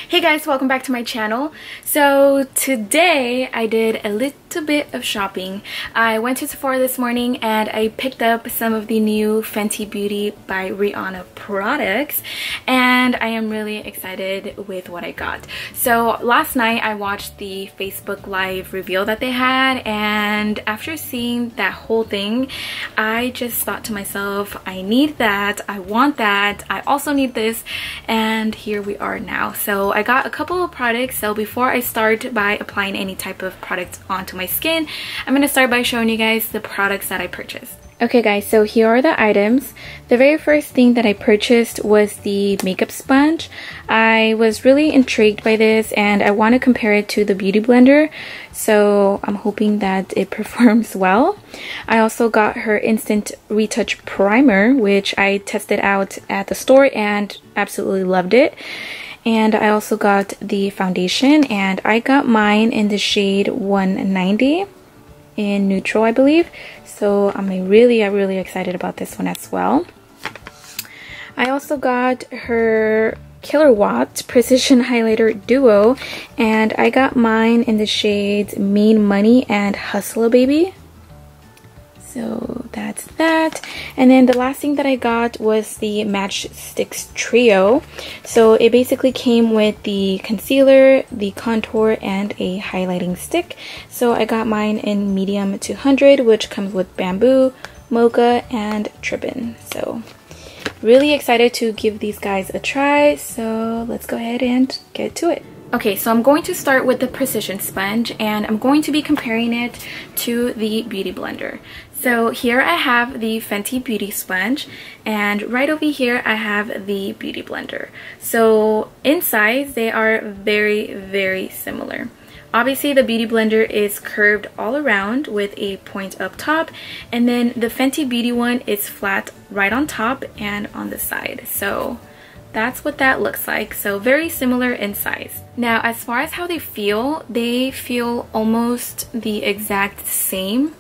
Hey guys, welcome back to my channel. So today I did a little bit of shopping. I went to Sephora this morning and I picked up some of the new Fenty Beauty by Rihanna products, and I am really excited with what I got. So last night I watched the Facebook Live reveal that they had, and after seeing that whole thing I just thought to myself, I need that, I want that, I also need this, and here we are now. So I got a couple of products. So before I start by applying any type of product onto my skin, I'm going to start by showing you guys the products that I purchased. Okay guys, so here are the items. The very first thing that I purchased was the makeup sponge. I was really intrigued by this and I want to compare it to the Beauty Blender, so I'm hoping that it performs well. I also got her Instant Retouch Primer, which I tested out at the store and absolutely loved it. And I also got the foundation, and I got mine in the shade 190 in neutral, I believe. So I'm really excited about this one as well. I also got her Killawatt Precision Highlighter Duo, and I got mine in the shades Mean Money and Hustler Baby. So that's that. And then the last thing that I got was the Match Stix Trio. So it basically came with the concealer, the contour, and a highlighting stick. So I got mine in medium 200, which comes with Bamboo, Mocha, and Trippin. So really excited to give these guys a try. So let's go ahead and get to it. Okay, so I'm going to start with the Precision Sponge, and I'm going to be comparing it to the Beauty Blender. So here I have the Fenty Beauty Sponge, and right over here I have the Beauty Blender. So in size, they are very similar. Obviously, the Beauty Blender is curved all around with a point up top, and then the Fenty Beauty one is flat right on top and on the side. So that's what that looks like. So very similar in size. Now, as far as how they feel almost the exact same.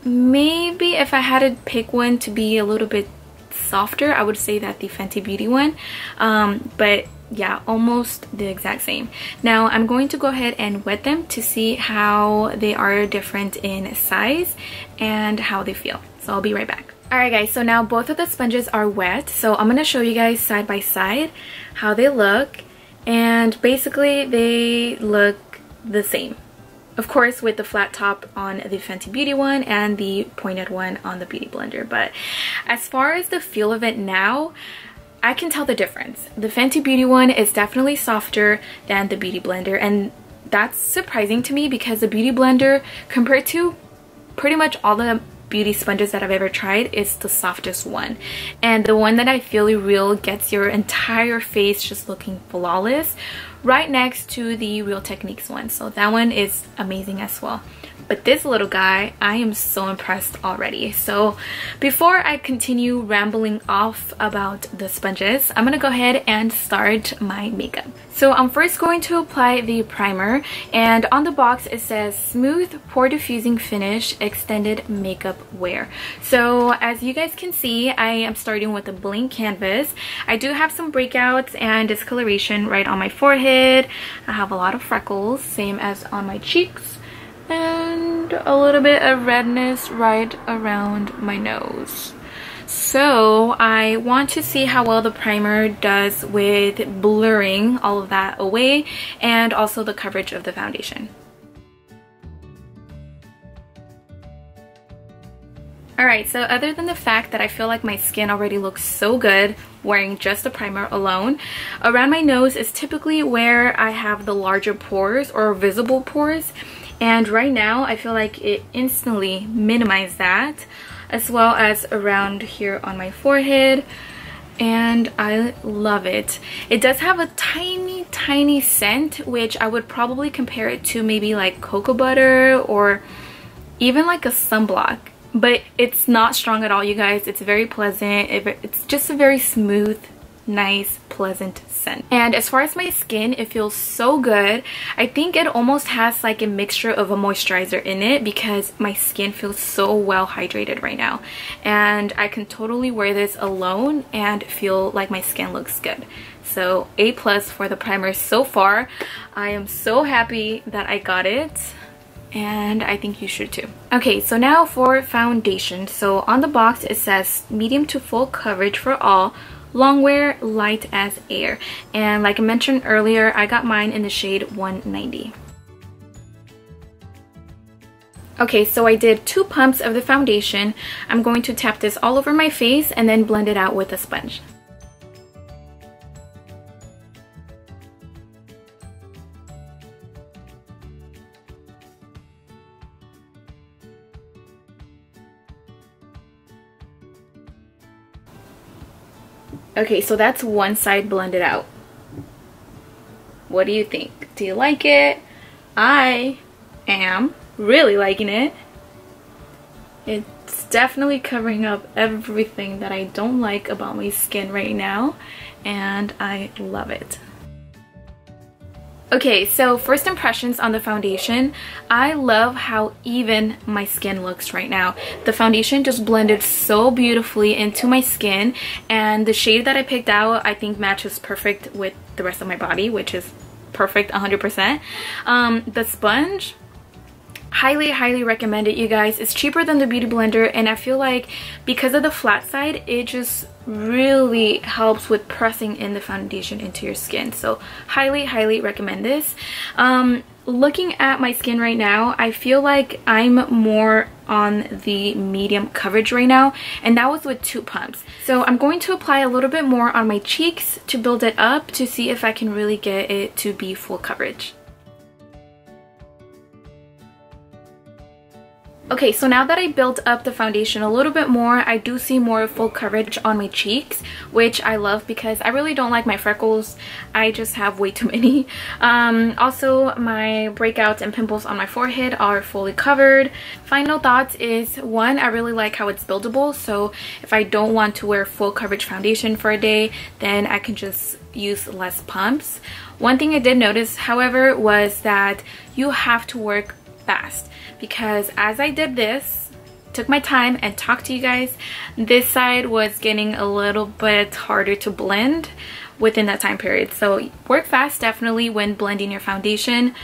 Maybe if I had to pick one to be a little bit softer, I would say that the Fenty Beauty one. But yeah, almost the exact same. Now I'm going to go ahead and wet them to see how they are different in size and how they feel. So I'll be right back. Alright guys, so now both of the sponges are wet, so I'm going to show you guys side by side how they look, and basically they look the same. Of course, with the flat top on the Fenty Beauty one and the pointed one on the Beauty Blender. But as far as the feel of it now, I can tell the difference. The Fenty Beauty one is definitely softer than the Beauty Blender, and that's surprising to me because the Beauty Blender, compared to pretty much all the beauty sponges that I've ever tried, is the softest one, and the one that I feel real gets your entire face just looking flawless, right next to the Real Techniques one. So that one is amazing as well. But this little guy, I am so impressed already. So before I continue rambling off about the sponges, I'm gonna go ahead and start my makeup. So I'm first going to apply the primer, and on the box it says Smooth Pore Diffusing Finish Extended Makeup Wear. So as you guys can see, I am starting with a blank canvas. I do have some breakouts and discoloration right on my forehead. I have a lot of freckles, same as on my cheeks, and a little bit of redness right around my nose. So I want to see how well the primer does with blurring all of that away, and also the coverage of the foundation. Alright, so other than the fact that I feel like my skin already looks so good wearing just the primer alone, around my nose is typically where I have the larger pores or visible pores. And right now, I feel like it instantly minimized that, as well as around here on my forehead, and I love it. It does have a tiny scent, which I would probably compare it to maybe like cocoa butter or even like a sunblock. But it's not strong at all, you guys. It's very pleasant. It's just a very smooth, nice, pleasant scent. And as far as my skin, it feels so good. I think it almost has like a mixture of a moisturizer in it because my skin feels so well hydrated right now. And I can totally wear this alone and feel like my skin looks good. So A+ for the primer so far. I am so happy that I got it, and I think you should too. Okay, so now for foundation. So on the box it says medium to full coverage for all, Longwear, light as air. And like I mentioned earlier, I got mine in the shade 190. Okay, so I did 2 pumps of the foundation. I'm going to tap this all over my face and then blend it out with a sponge. Okay, so that's one side blended out. What do you think? Do you like it? I am really liking it. It's definitely covering up everything that I don't like about my skin right now, and I love it. Okay, so first impressions on the foundation. I love how even my skin looks right now. The foundation just blended so beautifully into my skin, and the shade that I picked out I think matches perfect with the rest of my body, which is perfect 100%. The sponge, highly recommend it, you guys. It's cheaper than the Beauty Blender, and I feel like because of the flat side, it just really helps with pressing in the foundation into your skin. So highly recommend this. Looking at my skin right now, I feel like I'm more on the medium coverage right now, and that was with 2 pumps. So I'm going to apply a little bit more on my cheeks to build it up to see if I can really get it to be full coverage. Okay, so now that I built up the foundation a little bit more, I do see more full coverage on my cheeks, which I love because I really don't like my freckles. I just have way too many. Also, my breakouts and pimples on my forehead are fully covered. Final thoughts is, 1, I really like how it's buildable, so if I don't want to wear full coverage foundation for a day, then I can just use less pumps. One thing I did notice, however, was that you have to work fast, because as I did this, took my time and talked to you guys, this side was getting a little bit harder to blend within that time period. So work fast definitely when blending your foundation.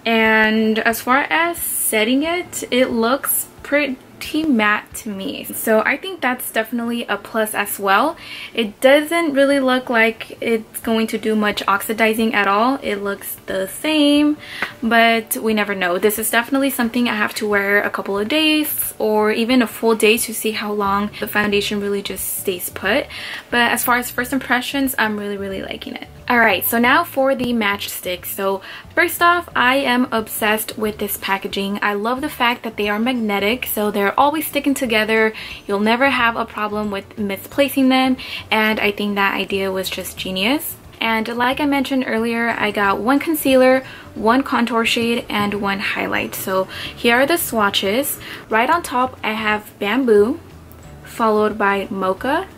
And as far as setting it, it looks pretty matte to me, so I think that's definitely a plus as well. It doesn't really look like it's going to do much oxidizing at all. It looks the same, but we never know. This is definitely something I have to wear a couple of days or even a full day to see how long the foundation really just stays put. But as far as first impressions, I'm really liking it. Alright, so now for the matchsticks. So first off, I am obsessed with this packaging. I love the fact that they are magnetic, so they're always sticking together. You'll never have a problem with misplacing them, and I think that idea was just genius. And like I mentioned earlier, I got 1 concealer, 1 contour shade, and 1 highlight. So here are the swatches. Right on top I have Bamboo, followed by Mocha,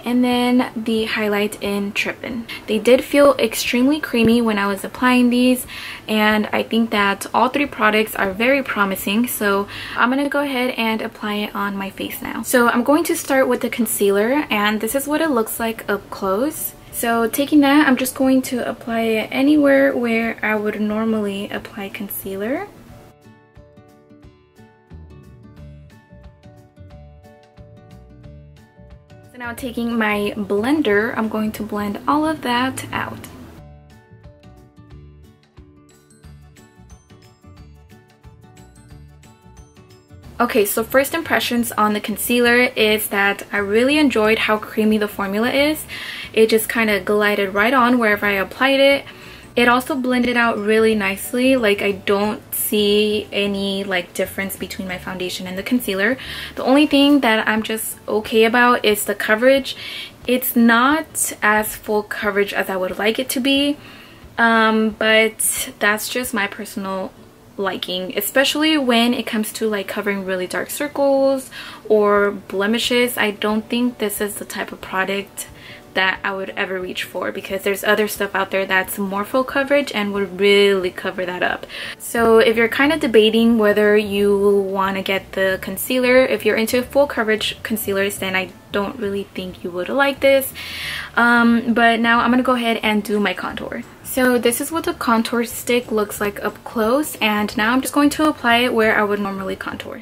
and then the highlight in Trippin. They did feel extremely creamy when I was applying these, and I think that all 3 products are very promising, so I'm gonna go ahead and apply it on my face now. So I'm going to start with the concealer, and this is what it looks like up close. So taking that, I'm just going to apply it anywhere where I would normally apply concealer. Now taking my blender, I'm going to blend all of that out. Okay, so first impressions on the concealer is that I really enjoyed how creamy the formula is. It just kind of glided right on wherever I applied it. It also blended out really nicely. Like, I don't see any like difference between my foundation and the concealer. The only thing that I'm just okay about is the coverage. It's not as full coverage as I would like it to be, but that's just my personal liking, especially when it comes to like covering really dark circles or blemishes. I don't think this is the type of product that I would ever reach for, because there's other stuff out there that's more full coverage and would really cover that up. So if you're kind of debating whether you want to get the concealer, if you're into full coverage concealers, then I don't really think you would like this. But now I'm gonna go ahead and do my contour. So this is what the contour stick looks like up close, and now I'm just going to apply it where I would normally contour.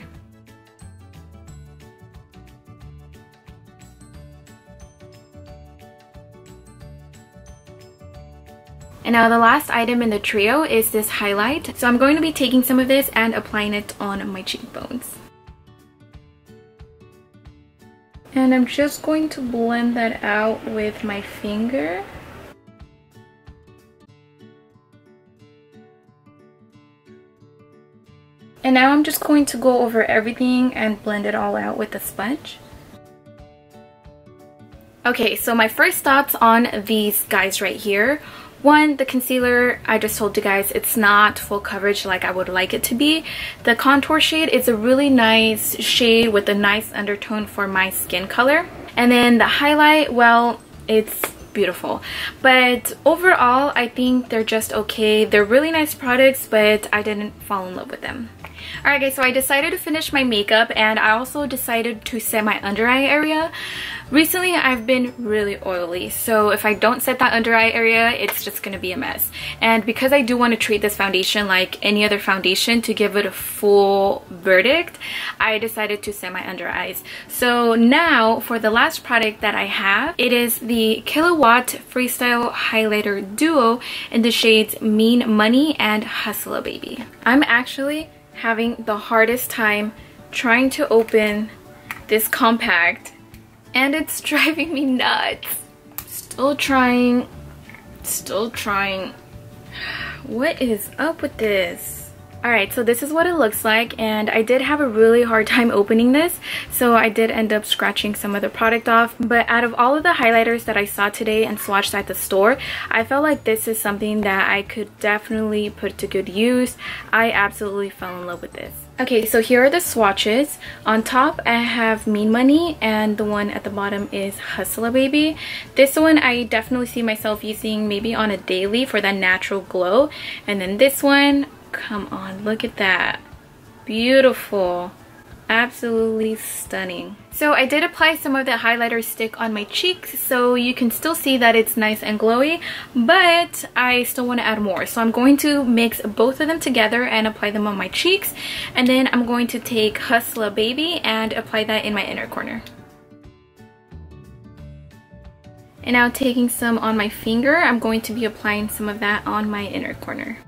And now the last item in the trio is this highlight. So I'm going to be taking some of this and applying it on my cheekbones. And I'm just going to blend that out with my finger. And now I'm just going to go over everything and blend it all out with a sponge. Okay, so my first thoughts on these guys right here. One, the concealer, I just told you guys, it's not full coverage like I would like it to be. The contour shade is a really nice shade with a nice undertone for my skin color. And then the highlight, well, it's beautiful. But overall, I think they're just okay. They're really nice products, but I didn't fall in love with them. Alright guys, so I decided to finish my makeup, and I also decided to set my under eye area. Recently, I've been really oily, so if I don't set that under eye area, it's just gonna be a mess. And because I do want to treat this foundation like any other foundation to give it a full verdict, I decided to set my under eyes. So now, for the last product that I have, it is the Killawatt Freestyle Highlighter Duo in the shades Mean Money and Hustler Baby. I'm actually having the hardest time trying to open this compact, and it's driving me nuts. Still trying. What is up with this? Alright, so this is what it looks like, and I did have a really hard time opening this, so I did end up scratching some of the product off. But out of all of the highlighters that I saw today and swatched at the store, I felt like this is something that I could definitely put to good use. I absolutely fell in love with this. Okay, so here are the swatches. On top, I have Mean Money, and the one at the bottom is Hustler Baby. This one I definitely see myself using maybe on a daily for that natural glow. And then this one, come on, look at that. Beautiful. Absolutely stunning. So I did apply some of the highlighter stick on my cheeks, so you can still see that it's nice and glowy, but I still want to add more. So I'm going to mix both of them together and apply them on my cheeks, and then I'm going to take Hustler Baby and apply that in my inner corner. And now taking some on my finger, I'm going to be applying some of that on my inner corner.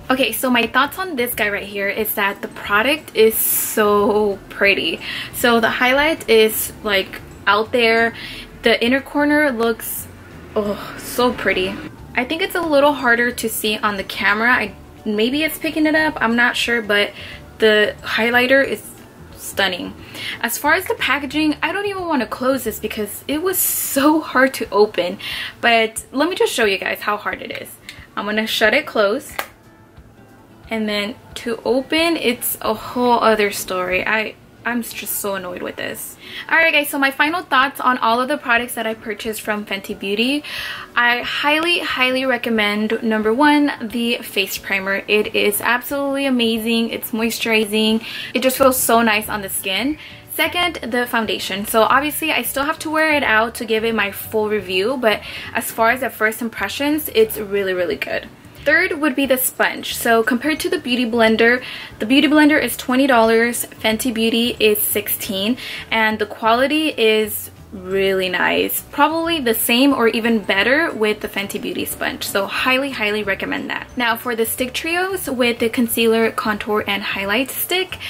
Okay, so my thoughts on this guy right here is that the product is so pretty. So the highlight is like out there. The inner corner looks, oh, so pretty. I think it's a little harder to see on the camera. Maybe it's picking it up, I'm not sure, but the highlighter is stunning. As far as the packaging, I don't even want to close this because it was so hard to open. But let me just show you guys how hard it is. I'm gonna shut it closed. And then to open, it's a whole other story. I'm just so annoyed with this. Alright guys, so my final thoughts on all of the products that I purchased from Fenty Beauty. I highly recommend, number one, the face primer. It is absolutely amazing. It's moisturizing. It just feels so nice on the skin. Second, the foundation. So obviously I still have to wear it out to give it my full review, but as far as the first impressions, it's really good. Third would be the sponge. So compared to the Beauty Blender, the Beauty Blender is $20, Fenty Beauty is $16, and the quality is really nice. Probably the same or even better with the Fenty Beauty sponge. So highly recommend that. Now for the stick trios with the concealer, contour, and highlight stick,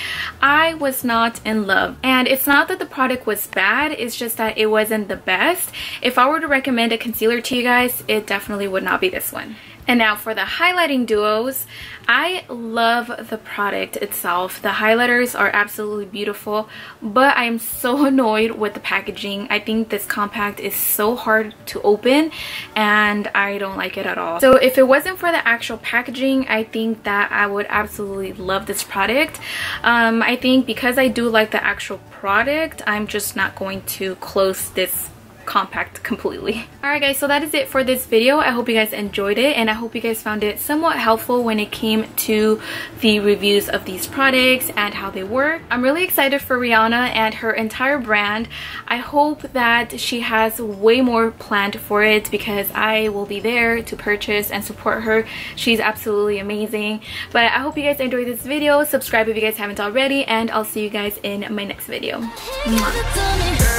I was not in love. And it's not that the product was bad, it's just that it wasn't the best. If I were to recommend a concealer to you guys, it definitely would not be this one. And now for the highlighting duos, I love the product itself. The highlighters are absolutely beautiful, but I'm so annoyed with the packaging. I think this compact is so hard to open and I don't like it at all. So if it wasn't for the actual packaging, I think that I would absolutely love this product. I think because I do like the actual product, I'm just not going to close this compact completely. Alright guys, so that is it for this video. I hope you guys enjoyed it, and I hope you guys found it somewhat helpful when it came to the reviews of these products and how they work. I'm really excited for Rihanna and her entire brand. I hope that she has way more planned for it, because I will be there to purchase and support her. She's absolutely amazing. But I hope you guys enjoyed this video. Subscribe if you guys haven't already, and I'll see you guys in my next video. Mwah.